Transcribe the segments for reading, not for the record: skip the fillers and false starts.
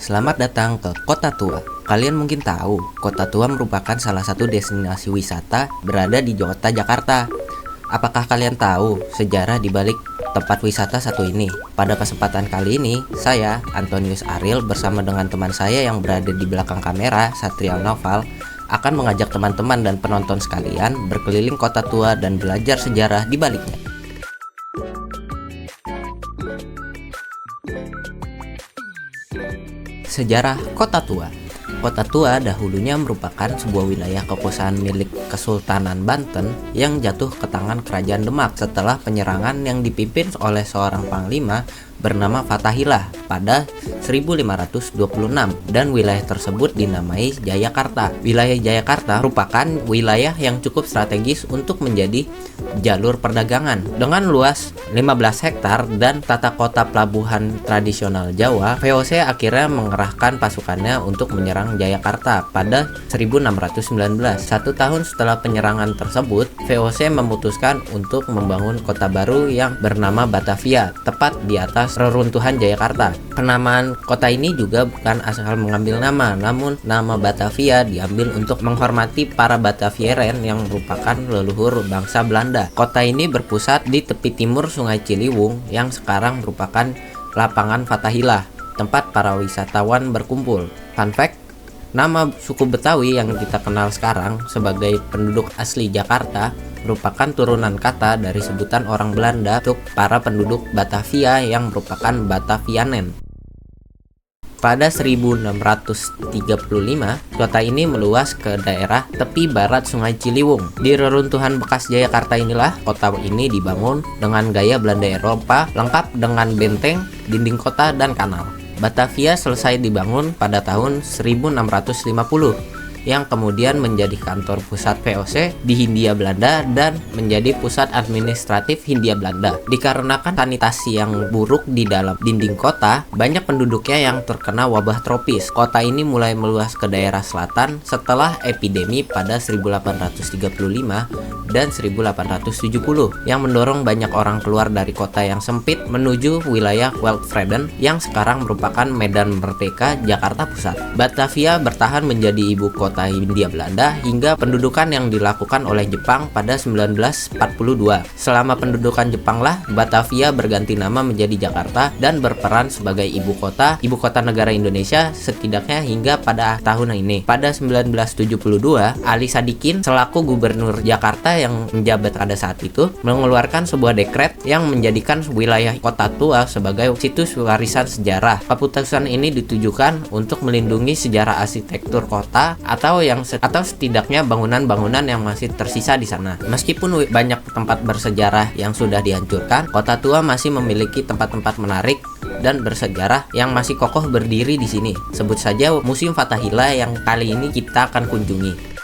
Selamat datang ke Kota Tua. Kalian mungkin tahu, Kota Tua merupakan salah satu destinasi wisata berada di kota Jakarta. Apakah kalian tahu sejarah di balik tempat wisata satu ini? Pada kesempatan kali ini, saya, Antonius Ariel, bersama dengan teman saya yang berada di belakang kamera, Satria Noval, akan mengajak teman-teman dan penonton sekalian berkeliling Kota Tua dan belajar sejarah di baliknya. Sejarah Kota Tua. Kota Tua dahulunya merupakan sebuah wilayah kekuasaan milik Kesultanan Banten yang jatuh ke tangan Kerajaan Demak setelah penyerangan yang dipimpin oleh seorang panglima bernama Fatahillah pada 1526, dan wilayah tersebut dinamai Jayakarta. Wilayah Jayakarta merupakan wilayah yang cukup strategis untuk menjadi jalur perdagangan. Dengan luas 15 hektar dan tata kota pelabuhan tradisional Jawa, VOC akhirnya mengerahkan pasukannya untuk menyerang Jayakarta pada 1619. Satu tahun setelah penyerangan tersebut, VOC memutuskan untuk membangun kota baru yang bernama Batavia, tepat di atas reruntuhan Jayakarta. Penamaan kota ini juga bukan asal mengambil nama, namun nama Batavia diambil untuk menghormati para Batavieren yang merupakan leluhur bangsa Belanda. Kota ini berpusat di tepi timur Sungai Ciliwung yang sekarang merupakan lapangan Fatahillah, tempat para wisatawan berkumpul. Fun fact, nama suku Betawi yang kita kenal sekarang sebagai penduduk asli Jakarta merupakan turunan kata dari sebutan orang Belanda untuk para penduduk Batavia yang merupakan Batavianen. Pada 1635, kota ini meluas ke daerah tepi barat Sungai Ciliwung. Di reruntuhan bekas Jayakarta inilah kota ini dibangun dengan gaya Belanda Eropa, lengkap dengan benteng, dinding kota, dan kanal. Batavia selesai dibangun pada tahun 1650, yang kemudian menjadi kantor pusat VOC di Hindia Belanda dan menjadi pusat administratif Hindia Belanda. Dikarenakan sanitasi yang buruk di dalam dinding kota, banyak penduduknya yang terkena wabah tropis. Kota ini mulai meluas ke daerah selatan setelah epidemi pada 1835 dan 1870 yang mendorong banyak orang keluar dari kota yang sempit menuju wilayah Wildvreden yang sekarang merupakan Medan Merdeka, Jakarta Pusat. Batavia bertahan menjadi ibu kota Hindia Belanda hingga pendudukan yang dilakukan oleh Jepang pada 1942. Selama pendudukan Jepang lah, Batavia berganti nama menjadi Jakarta dan berperan sebagai ibu kota negara Indonesia setidaknya hingga pada tahun ini. Pada 1972, Ali Sadikin selaku gubernur Jakarta yang menjabat pada saat itu mengeluarkan sebuah dekret yang menjadikan wilayah Kota Tua sebagai situs warisan sejarah. Keputusan ini ditujukan untuk melindungi sejarah arsitektur kota atau setidaknya bangunan-bangunan yang masih tersisa di sana. Meskipun banyak tempat bersejarah yang sudah dihancurkan, Kota Tua masih memiliki tempat-tempat menarik dan bersejarah yang masih kokoh berdiri di sini. Sebut saja Museum Fatahillah yang kali ini kita akan kunjungi.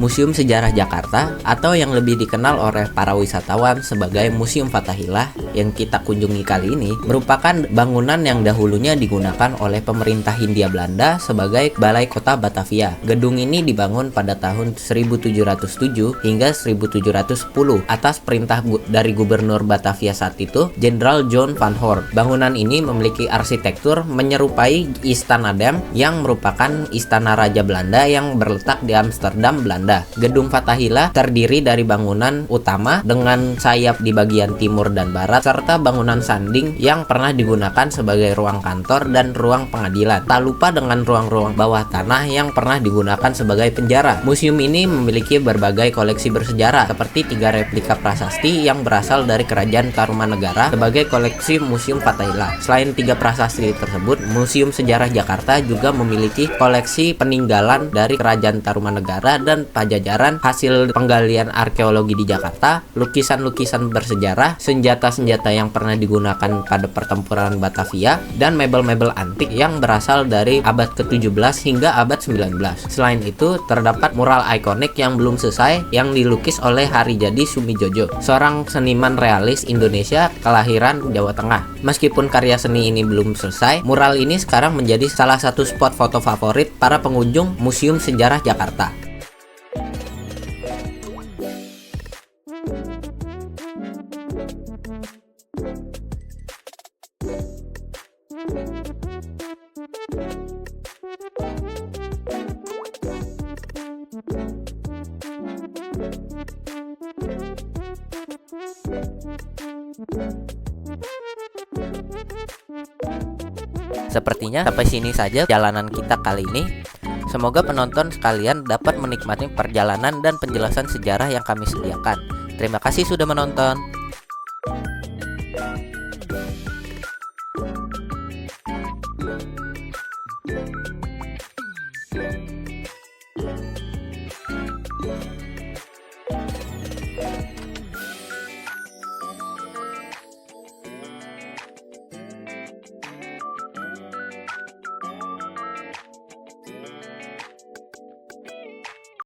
Museum Sejarah Jakarta, atau yang lebih dikenal oleh para wisatawan sebagai Museum Fatahillah yang kita kunjungi kali ini, merupakan bangunan yang dahulunya digunakan oleh pemerintah Hindia Belanda sebagai Balai Kota Batavia. Gedung ini dibangun pada tahun 1707 hingga 1710 atas perintah dari Gubernur Batavia saat itu, Jenderal John van Horn. Bangunan ini memiliki arsitektur menyerupai Istana Dam yang merupakan istana Raja Belanda yang berletak di Amsterdam, Belanda. Gedung Fatahillah terdiri dari bangunan utama dengan sayap di bagian timur dan barat serta bangunan sanding yang pernah digunakan sebagai ruang kantor dan ruang pengadilan. Tak lupa dengan ruang-ruang bawah tanah yang pernah digunakan sebagai penjara. Museum ini memiliki berbagai koleksi bersejarah seperti 3 replika prasasti yang berasal dari Kerajaan Tarumanegara sebagai koleksi Museum Fatahillah. Selain 3 prasasti tersebut, Museum Sejarah Jakarta juga memiliki koleksi peninggalan dari Kerajaan Tarumanegara dan Pajajaran, hasil penggalian arkeologi di Jakarta, lukisan-lukisan bersejarah, senjata-senjata yang pernah digunakan pada pertempuran Batavia, dan mebel-mebel antik yang berasal dari abad ke-17 hingga abad 19. Selain itu, terdapat mural ikonik yang belum selesai yang dilukis oleh Harijadi Sumijojo, seorang seniman realis Indonesia kelahiran Jawa Tengah. Meskipun karya seni ini belum selesai, mural ini sekarang menjadi salah satu spot foto favorit para pengunjung Museum Sejarah Jakarta. Sepertinya sampai sini saja jalanan kita kali ini. Semoga penonton sekalian dapat menikmati perjalanan dan penjelasan sejarah yang kami sediakan. Terima kasih sudah menonton.